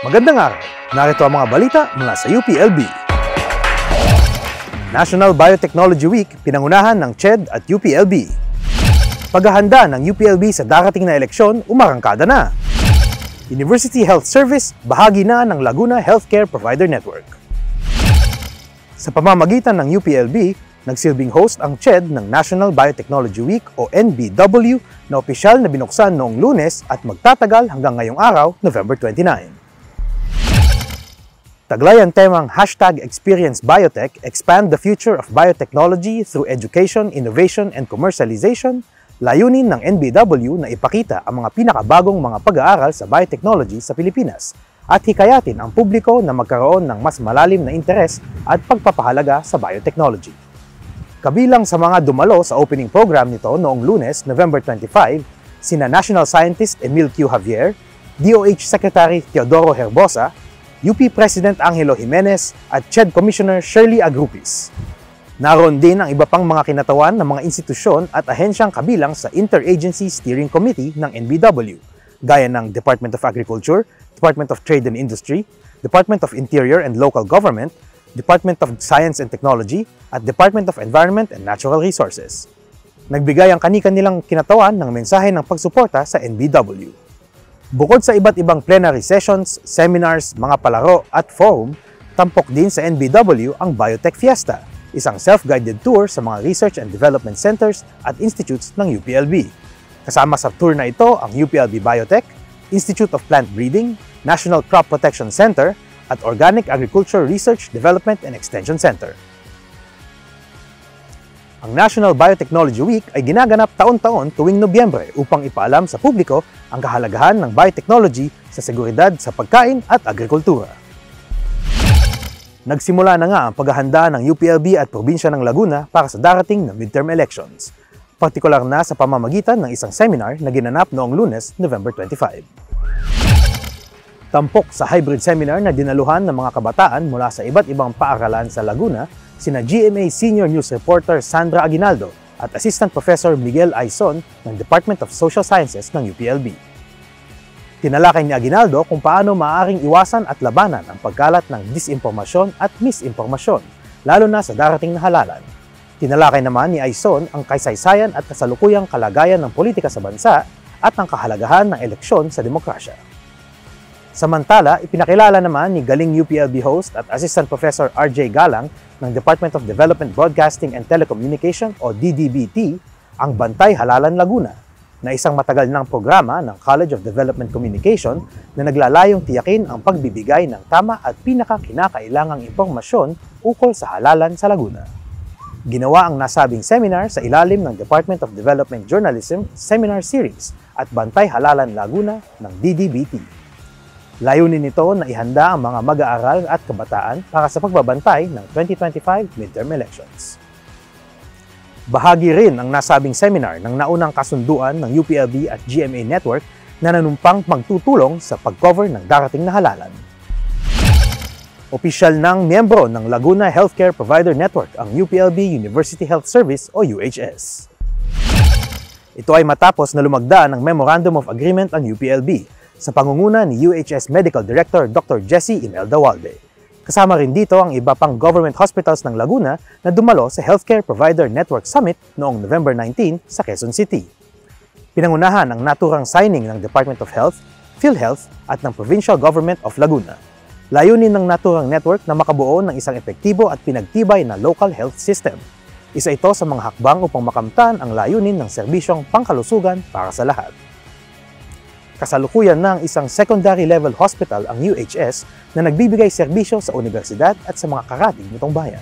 Magandang araw! Narito ang mga balita mula sa UPLB. National Biotechnology Week pinangunahan ng CHED at UPLB. Paghahanda ng UPLB sa darating na eleksyon, umarangkada na. University Health Service, bahagi na ng Laguna Healthcare Provider Network. Sa pamamagitan ng UPLB, nagsilbing host ang CHED ng National Biotechnology Week o NBW na opisyal na binuksan noong Lunes at magtatagal hanggang ngayong araw, November 29. Taglay ang temang #ExperienceBiotech, Expand the Future of Biotechnology through Education, Innovation, and Commercialization, layunin ng NBW na ipakita ang mga pinakabagong mga pag-aaral sa biotechnology sa Pilipinas at hikayatin ang publiko na magkaroon ng mas malalim na interes at pagpapahalaga sa biotechnology. Kabilang sa mga dumalo sa opening program nito noong Lunes, November 25, sina National Scientist Emil Q. Javier, DOH Secretary Teodoro Herbosa, UP President Angelo Jimenez at CHED Commissioner Shirley Agrupis. Naroon din ang iba pang mga kinatawan ng mga institusyon at ahensyang kabilang sa Interagency Steering Committee ng NBW, gaya ng Department of Agriculture, Department of Trade and Industry, Department of Interior and Local Government, Department of Science and Technology, at Department of Environment and Natural Resources. Nagbigay ang kani-kanilang kinatawan ng mensahe ng pagsuporta sa NBW. Bukod sa iba't ibang plenary sessions, seminars, mga palaro at forum, tampok din sa NBW ang Biotech Fiesta, isang self-guided tour sa mga research and development centers at institutes ng UPLB. Kasama sa tour na ito ang UPLB Biotech, Institute of Plant Breeding, National Crop Protection Center, at Organic Agriculture Research, Development and Extension Center. Ang National Biotechnology Week ay ginaganap taon-taon tuwing Nobyembre upang ipaalam sa publiko ang kahalagahan ng biotechnology sa seguridad sa pagkain at agrikultura. Nagsimula na nga ang paghahanda ng UPLB at probinsya ng Laguna para sa darating na midterm elections, partikular na sa pamamagitan ng isang seminar na ginanap noong Lunes, November 25. Tampok sa hybrid seminar na dinaluhan ng mga kabataan mula sa iba't ibang paaralan sa Laguna, sina GMA Senior News Reporter Sandra Aguinaldo at Assistant Professor Miguel Aizon ng Department of Social Sciences ng UPLB. Tinalakay ni Aguinaldo kung paano maaaring iwasan at labanan ang pagkalat ng disinformasyon at misinformasyon, lalo na sa darating na halalan. Tinalakay naman ni Aizon ang kaysaysayan at kasalukuyang kalagayan ng politika sa bansa at ang kahalagahan ng eleksyon sa demokrasya. Samantala, ipinakilala naman ni galing UPLB host at Assistant Professor RJ Galang ng Department of Development Broadcasting and Telecommunication o DDBT ang Bantay Halalan Laguna, na isang matagal ng programa ng College of Development Communication na naglalayong tiyakin ang pagbibigay ng tama at pinaka-kinakailangang impormasyon ukol sa halalan sa Laguna. Ginawa ang nasabing seminar sa ilalim ng Department of Development Journalism Seminar Series at Bantay Halalan Laguna ng DDBT. Layunin nito na ihanda ang mga mag-aaral at kabataan para sa pagbabantay ng 2025 midterm elections. Bahagi rin ang nasabing seminar ng naunang kasunduan ng UPLB at GMA Network na nanumpang magtutulong sa pag-cover ng darating na halalan. Opisyal ng miyembro ng Laguna Healthcare Provider Network ang UPLB University Health Service o UHS. Ito ay matapos na lumagda ng Memorandum of Agreement ang UPLB sa pangunguna ni UHS Medical Director Dr. Jessie Imelda Walde. Kasama rin dito ang iba pang government hospitals ng Laguna na dumalo sa Healthcare Provider Network Summit noong November 19 sa Quezon City. Pinangunahan ang naturang signing ng Department of Health, PhilHealth at ng Provincial Government of Laguna. Layunin ng naturang network na makabuo ng isang epektibo at pinagtibay na local health system. Isa ito sa mga hakbang upang makamtan ang layunin ng serbisyong pangkalusugan para sa lahat. Kasalukuyan ng isang secondary level hospital ang UHS na nagbibigay serbisyo sa universidad at sa mga karatig nitong bayan.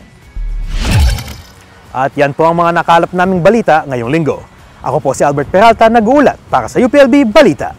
At yan po ang mga nakalap naming balita ngayong linggo. Ako po si Albert Peralta, nag-uulat para sa UPLB Balita.